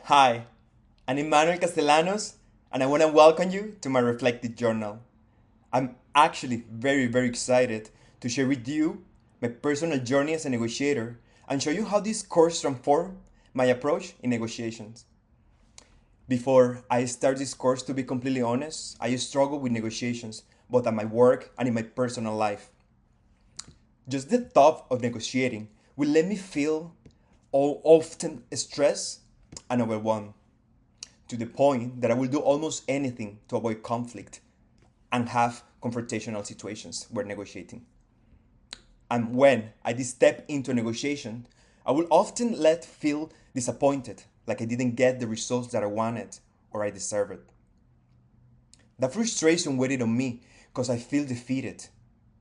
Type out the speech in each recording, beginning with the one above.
Hi, I'm Emmanuel Castellanos, and I want to welcome you to my reflective journal. I'm actually very excited to share with you my personal journey as a negotiator and show you how this course transformed my approach in negotiations. Before I start this course, to be completely honest, I struggle with negotiations, both at my work and in my personal life. Just the thought of negotiating will let me feel all often stressed and overwhelmed, to the point that I will do almost anything to avoid conflict and have confrontational situations where negotiating. And when I did step into a negotiation, I will often let feel disappointed, like I didn't get the results that I wanted or I deserved. That frustration weighed on me because I feel defeated,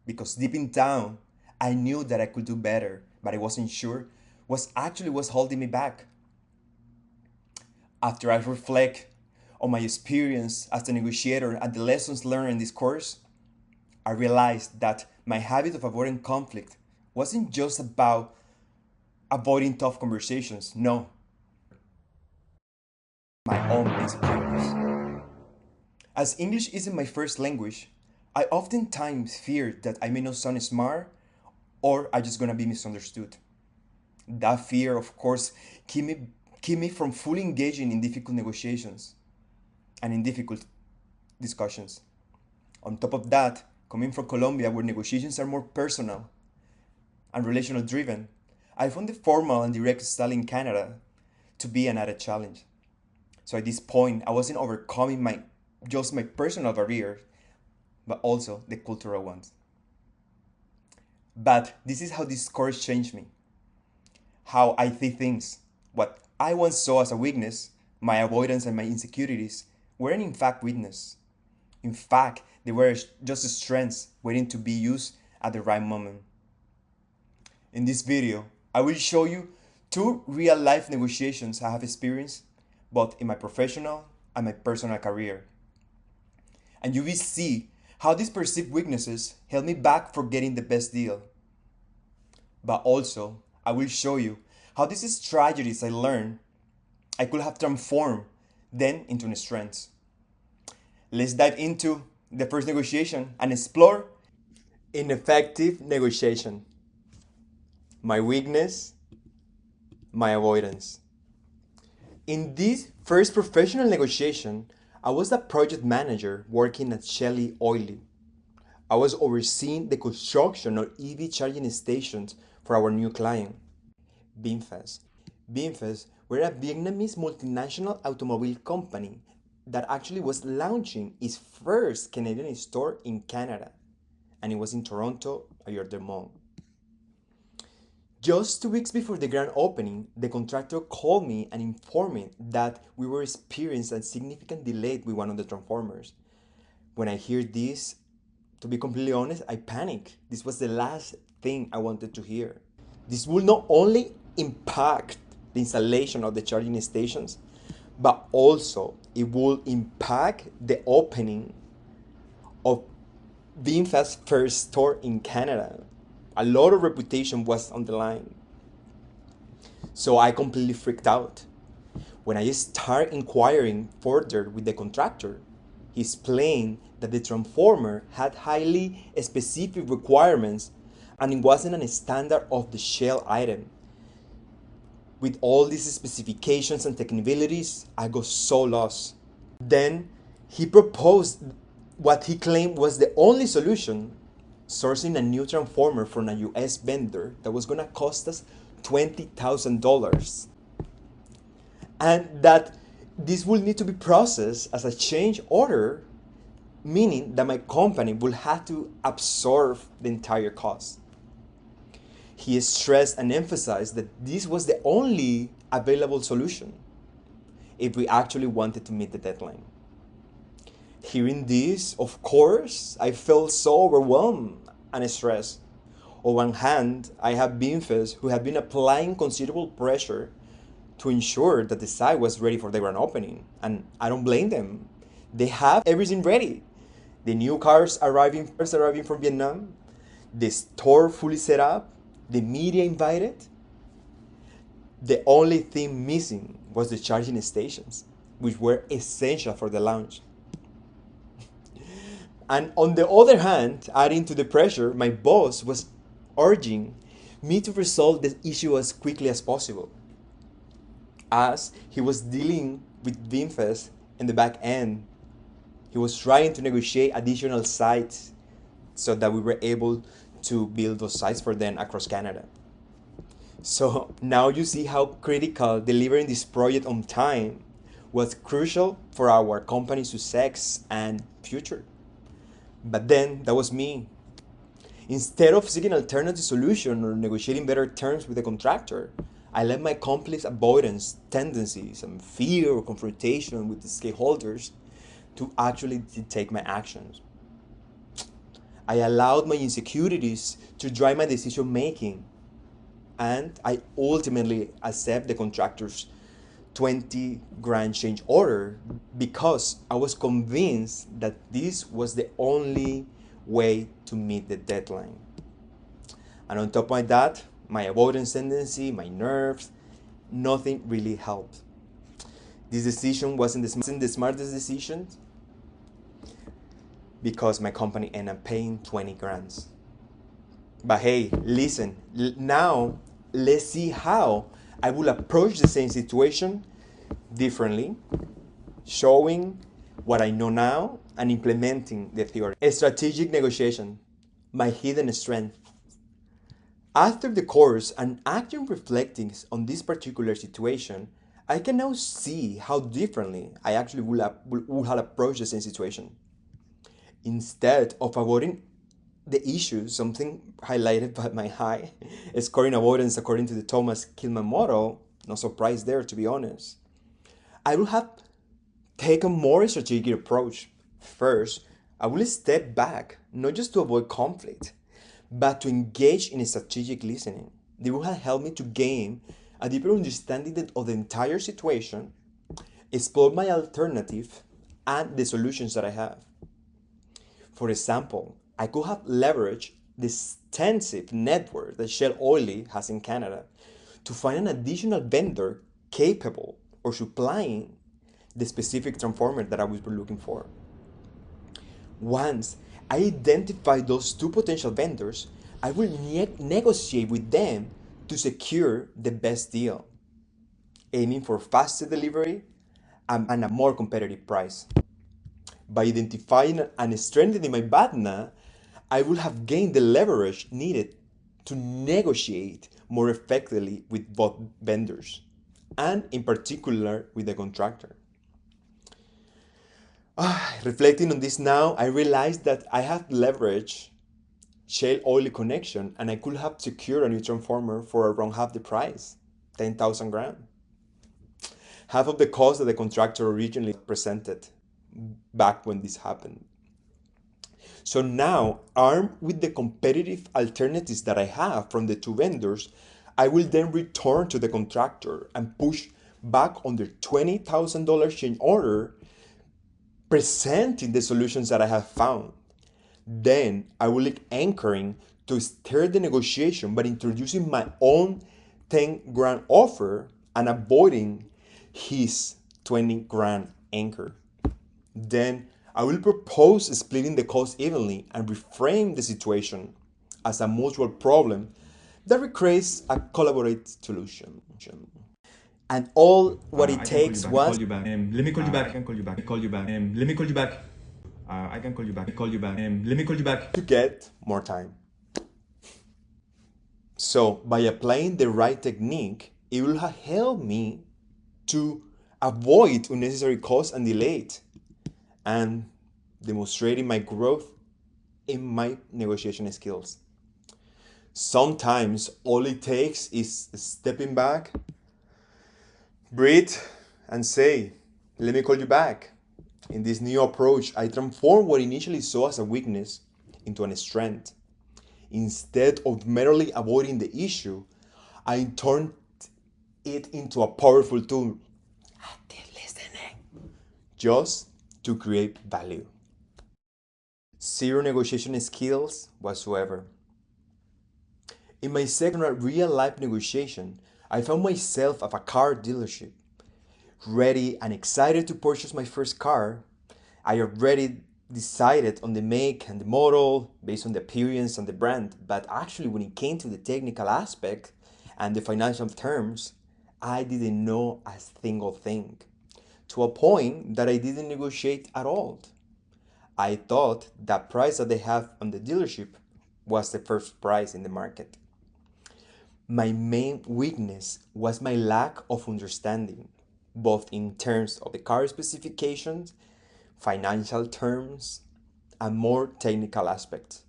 because deep in down, I knew that I could do better, but I wasn't sure was holding me back. After I reflect on my experience as a negotiator and the lessons learned in this course, I realized that my habit of avoiding conflict wasn't just about avoiding tough conversations. No, my own insecurities. As English isn't my first language, I oftentimes fear that I may not sound smart or I'm just gonna be misunderstood. That fear, of course, keep me from fully engaging in difficult negotiations and in difficult discussions. On top of that, coming from Colombia, where negotiations are more personal and relational driven, I found the formal and direct style in Canada to be an added challenge. So at this point, I wasn't overcoming my personal barriers, but also the cultural ones. But this is how this course changed me. How I see things. What I once saw as a weakness, my avoidance and my insecurities, weren't in fact weakness. In fact, they were just strengths waiting to be used at the right moment. In this video, I will show you two real life negotiations I have experienced, both in my professional and my personal career. And you will see how these perceived weaknesses held me back from getting the best deal. But also, I will show you how these strategies I learned I could have transformed then into strengths. Let's dive into the first negotiation and explore ineffective negotiation. My weakness, my avoidance. In this first professional negotiation, I was a project manager working at Shelley Oily. I was overseeing the construction of EV charging stations for our new client, VinFast. VinFast were a Vietnamese multinational automobile company that actually was launching its first Canadian store in Canada, and it was in Toronto, Ayerdermont. Just 2 weeks before the grand opening, the contractor called me and informed me that we were experiencing a significant delay with one of the transformers. When I hear this, to be completely honest, I panicked. This was the last thing I wanted to hear. This will not only impact the installation of the charging stations, but also it will impact the opening of VinFast's first store in Canada. A lot of reputation was on the line. So I completely freaked out. When I started inquiring further with the contractor, he explained that the transformer had highly specific requirements and it wasn't a standard off the shelf item. With all these specifications and technicalities, I got so lost. Then he proposed what he claimed was the only solution, sourcing a new transformer from a US vendor that was gonna cost us $20,000. And that this will need to be processed as a change order, meaning that my company will have to absorb the entire cost. He stressed and emphasized that this was the only available solution if we actually wanted to meet the deadline. Hearing this, of course, I felt so overwhelmed and stressed. On one hand, I have VinFast who have been applying considerable pressure to ensure that the site was ready for the grand opening, and I don't blame them. They have everything ready. The new cars arriving from Vietnam, the store fully set up, the media invited. The only thing missing was the charging stations, which were essential for the launch. And on the other hand, adding to the pressure, my boss was urging me to resolve the issue as quickly as possible, as he was dealing with VinFest in the back end. He was trying to negotiate additional sites so that we were able to build those sites for them across Canada. So now you see how critical delivering this project on time was crucial for our company's success and future. But then that was me. Instead of seeking an alternative solution or negotiating better terms with the contractor, I let my conflict avoidance tendencies and fear or confrontation with the stakeholders to actually take my actions. I allowed my insecurities to drive my decision making, and I ultimately accept the contractor's 20 grand change order because I was convinced that this was the only way to meet the deadline. And on top of that, my avoidance tendency, my nerves, nothing really helped. This decision wasn't the smartest decision because my company ended up paying 20 grand. But hey, listen, now let's see how I will approach the same situation differently, showing what I know now and implementing the theory. A strategic negotiation, my hidden strength. After the course and after reflecting on this particular situation, I can now see how differently I actually would have approached the same situation. Instead of avoiding the issue, something highlighted by my high scoring avoidance according to the Thomas Kilmann model, no surprise there to be honest, I will have taken a more strategic approach. First, I will step back, not just to avoid conflict, but to engage in strategic listening. They will have helped me to gain a deeper understanding of the entire situation, explore my alternative, and the solutions that I have. For example, I could have leveraged the extensive network that Shell Oil has in Canada to find an additional vendor capable of supplying the specific transformer that I was looking for. Once I identify those two potential vendors, I will negotiate with them to secure the best deal, aiming for faster delivery and a more competitive price. By identifying and strengthening my BATNA, I will have gained the leverage needed to negotiate more effectively with both vendors, and in particular with the contractor. Reflecting on this now, I realized that I have leveraged shale oil connection and I could have secured a new transformer for around half the price, 10,000 grand. Half of the cost that the contractor originally presented back when this happened. So now, armed with the competitive alternatives that I have from the two vendors, I will then return to the contractor and push back on their $20,000 change order, presenting the solutions that I have found. Then I will look anchoring to steer the negotiation by introducing my own 10 grand offer and avoiding his 20 grand anchor. Then I will propose splitting the cost evenly and reframe the situation as a mutual problem that recreates a collaborative solution. And all what it takes was... Let me call you back. I can call you back. Call you back. Let me call you back. I can call you back. Call you back. Let me call you back. To get more time. So by applying the right technique, it will have helped me to avoid unnecessary costs and delays, and demonstrating my growth in my negotiation skills. Sometimes all it takes is stepping back, breathe, and say, let me call you back. In this new approach, I transform what initially saw as a weakness into a strength. Instead of merely avoiding the issue, I turned it into a powerful tool. Active listening. Just to create value. Zero negotiation skills whatsoever. In my second real life negotiation, I found myself at a car dealership. ready and excited to purchase my first car. I already decided on the make and the model based on the appearance and the brand, but actually, when it came to the technical aspect and the financial terms, I didn't know a single thing, to a point that I didn't negotiate at all. I thought that price that they have on the dealership was the first price in the market. My main weakness was my lack of understanding, both in terms of the car specifications, financial terms, and more technical aspects.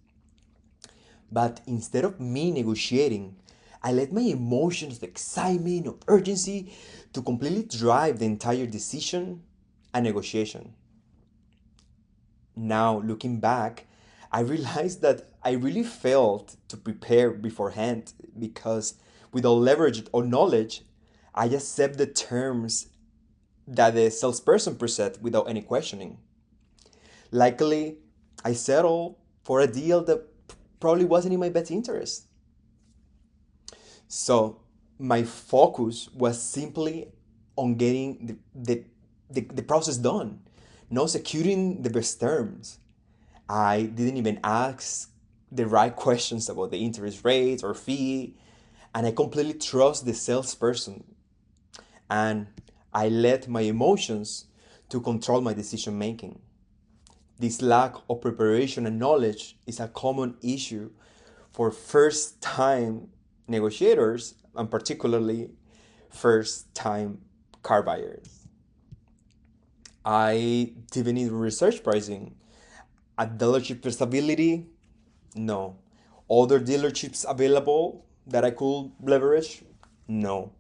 But instead of me negotiating, I let my emotions, the excitement, of urgency to completely drive the entire decision and negotiation. Now, looking back, I realized that I really failed to prepare beforehand because without leverage or knowledge, I just accept the terms that the salesperson present without any questioning. Likely, I settled for a deal that probably wasn't in my best interest. So, my focus was simply on getting the process done, not securing the best terms. I didn't even ask the right questions about the interest rate or fee, and I completely trust the salesperson, and I let my emotions to control my decision making. This lack of preparation and knowledge is a common issue for first time negotiators and particularly first time car buyers. I didn't even research pricing. At dealership stability, no. Other dealerships available that I could leverage, no.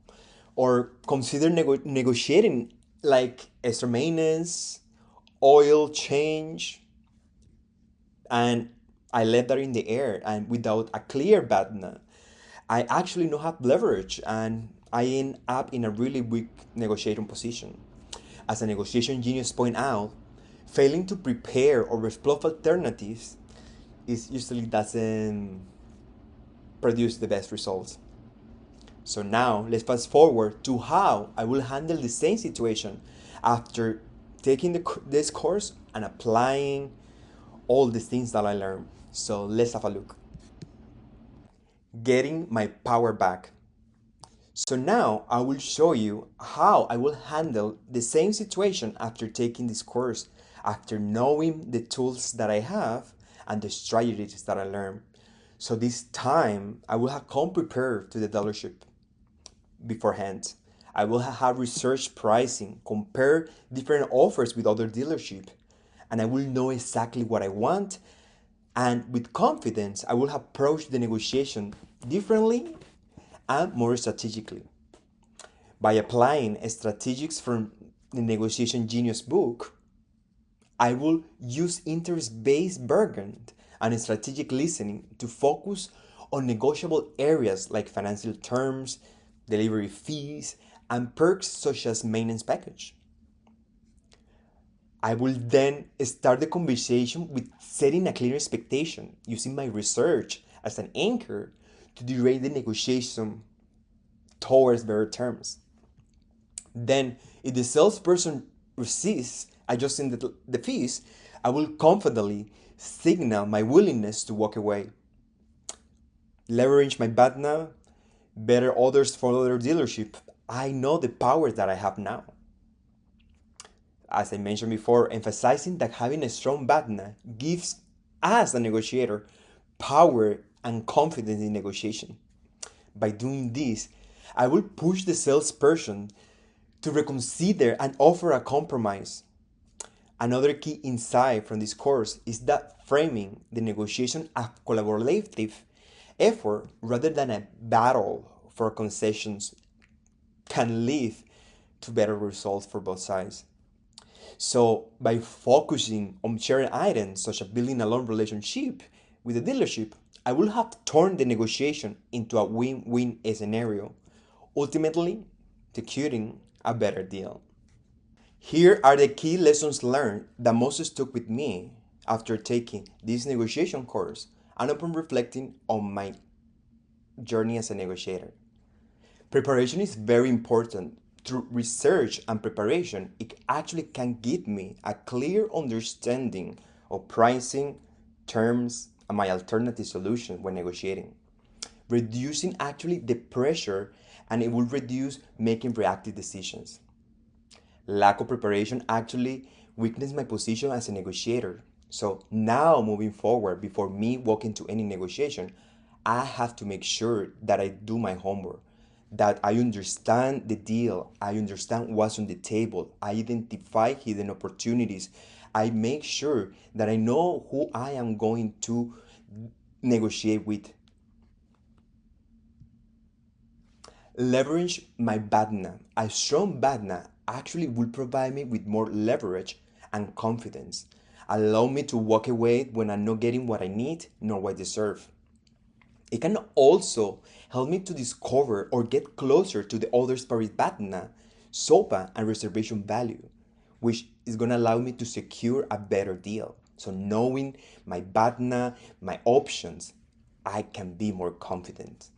Or consider negotiating like extra maintenance, oil change, and I left that in the air and without a clear partner. I actually don't have leverage and I end up in a really weak negotiating position. As a negotiation genius point out, failing to prepare or explore alternatives is usually doesn't produce the best results. So now let's fast forward to how I will handle the same situation after taking this course and applying all the things that I learned. So let's have a look. Getting my power back. So now I will show you how I will handle the same situation after taking this course, after knowing the tools that I have and the strategies that I learned. So this time I will have come prepared to the dealership beforehand. I will have researched pricing, compare different offers with other dealership, and I will know exactly what I want. And with confidence, I will approach the negotiation differently and more strategically. By applying strategies from the Negotiation Genius book, I will use interest-based bargaining and strategic listening to focus on negotiable areas like financial terms, delivery fees, and perks such as maintenance package. I will then start the conversation with setting a clear expectation, using my research as an anchor to direct the negotiation towards better terms. Then, if the salesperson resists adjusting the fees, I will confidently signal my willingness to walk away. Leverage my BATNA, better orders for other dealership. I know the power that I have now. As I mentioned before, emphasizing that having a strong BATNA gives us, the negotiator, power and confidence in negotiation. By doing this, I will push the salesperson to reconsider and offer a compromise. Another key insight from this course is that framing the negotiation as collaborative effort rather than a battle for concessions can lead to better results for both sides. So, by focusing on sharing items such as building a long relationship with the dealership, I will have turned the negotiation into a win-win scenario, ultimately securing a better deal. Here are the key lessons learned that most stuck with me after taking this negotiation course and upon reflecting on my journey as a negotiator. Preparation is very important through research and preparation, it actually can give me a clear understanding of pricing, terms, and my alternative solution when negotiating, reducing actually the pressure, and it will reduce making reactive decisions. Lack of preparation actually weakens my position as a negotiator. So now moving forward, before me walking to any negotiation, I have to make sure that I do my homework, that I understand the deal, I understand what's on the table, I identify hidden opportunities, I make sure that I know who I am going to negotiate with. Leverage my badna. A strong badna actually will provide me with more leverage and confidence, allow me to walk away when I'm not getting what I need nor what I deserve. It can also help me to discover or get closer to the other party's badna, sopa, and reservation value, which is going to allow me to secure a better deal. So knowing my badna, my options, I can be more confident.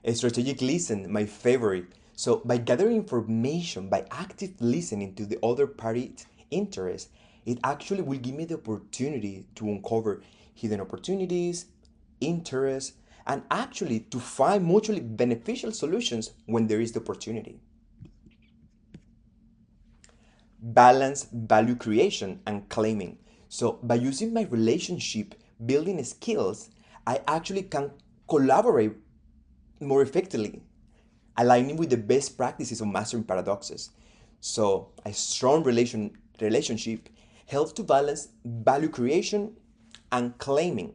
A strategic listen, my favorite. So by gathering information, by active listening to the other party's interest, it actually will give me the opportunity to uncover hidden opportunities, interests, and actually to find mutually beneficial solutions when there is the opportunity. Balance value creation and claiming. So by using my relationship building skills, I actually can collaborate more effectively, aligning with the best practices of mastering paradoxes. So a strong relationship helps to balance value creation and claiming,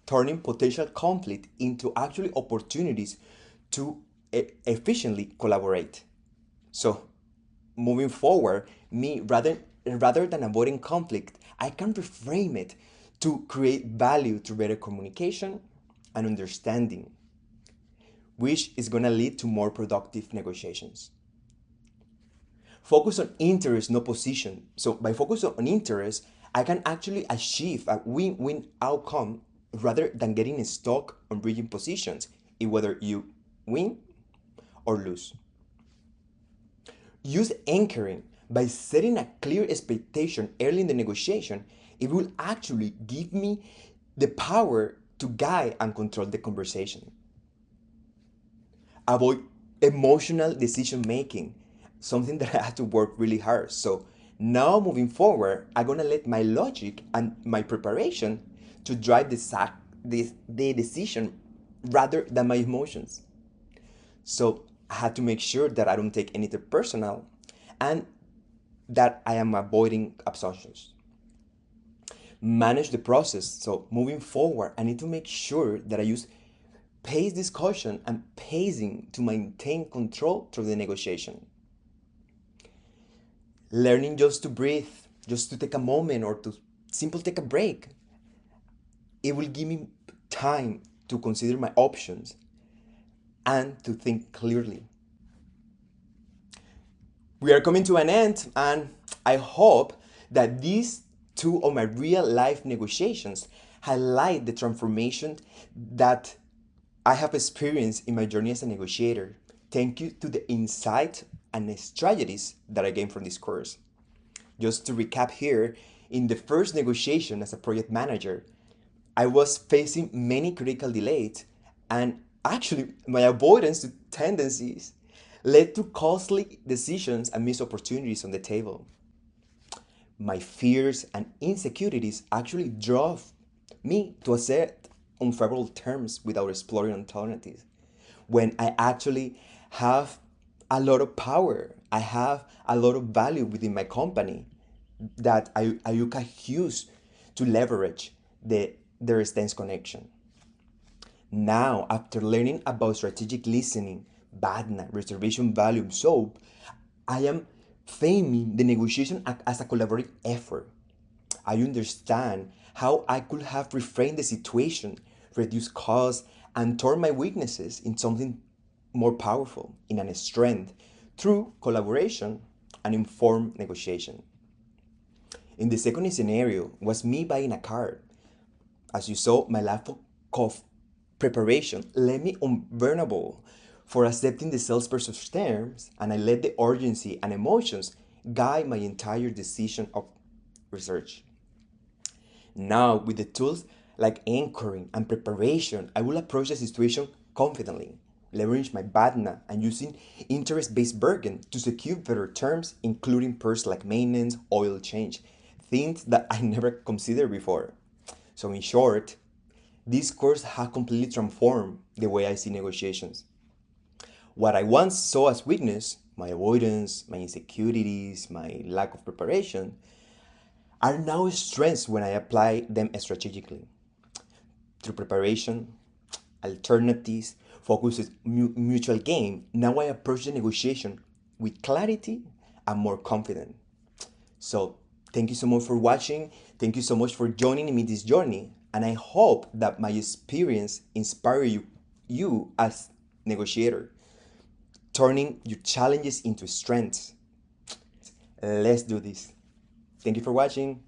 turning potential conflict into actually opportunities to efficiently collaborate. So moving forward, me rather than avoiding conflict, I can reframe it to create value through better communication and understanding, which is going to lead to more productive negotiations. Focus on interest, not position. So by focusing on interest, I can actually achieve a win-win outcome rather than getting stuck on bridging positions in whether you win or lose. Use anchoring. By setting a clear expectation early in the negotiation, it will actually give me the power to guide and control the conversation. Avoid emotional decision making, something that I had to work really hard. So now moving forward, I'm gonna let my logic and my preparation to drive the decision rather than my emotions. So I had to make sure that I don't take anything personal and that I am avoiding assumptions. Manage the process. So moving forward, I need to make sure that I use pace discussion and pacing to maintain control through the negotiation. Learning just to breathe, just to take a moment or to simply take a break. It will give me time to consider my options and to think clearly. We are coming to an end, and I hope that these two of my real life negotiations highlight the transformation that I have experienced in my journey as a negotiator. Thank you to the insight and strategies that I gained from this course. Just to recap here, in the first negotiation as a project manager, I was facing many critical delays, and actually, my avoidance to tendencies led to costly decisions and missed opportunities on the table. My fears and insecurities actually drove me to accept unfavorable terms without exploring alternatives. When I actually have a lot of power, I have a lot of value within my company that I can use to leverage the extense connection. Now, after learning about strategic listening, BADNA, reservation value, SOAP, I am framing the negotiation as a collaborative effort. I understand how I could have reframed the situation, reduced costs, and turned my weaknesses in something more powerful, in a strength, through collaboration and informed negotiation. In the second scenario was me buying a car. As you saw, my lack of preparation led me unburnable for accepting the salesperson's terms, and I let the urgency and emotions guide my entire decision of research. Now, with the tools like anchoring and preparation, I will approach the situation confidently, leverage my BADNA and using interest-based bargain to secure better terms, including perks like maintenance, oil change, things that I never considered before. So in short, this course has completely transformed the way I see negotiations. What I once saw as weakness, my avoidance, my insecurities, my lack of preparation, are now strengths when I apply them strategically. Through preparation, alternatives, focused mutual gain, now I approach the negotiation with clarity and more confident. So, thank you so much for watching. Thank you so much for joining me this journey. And I hope that my experience inspire you as negotiator, turning your challenges into strengths. Let's do this. Thank you for watching.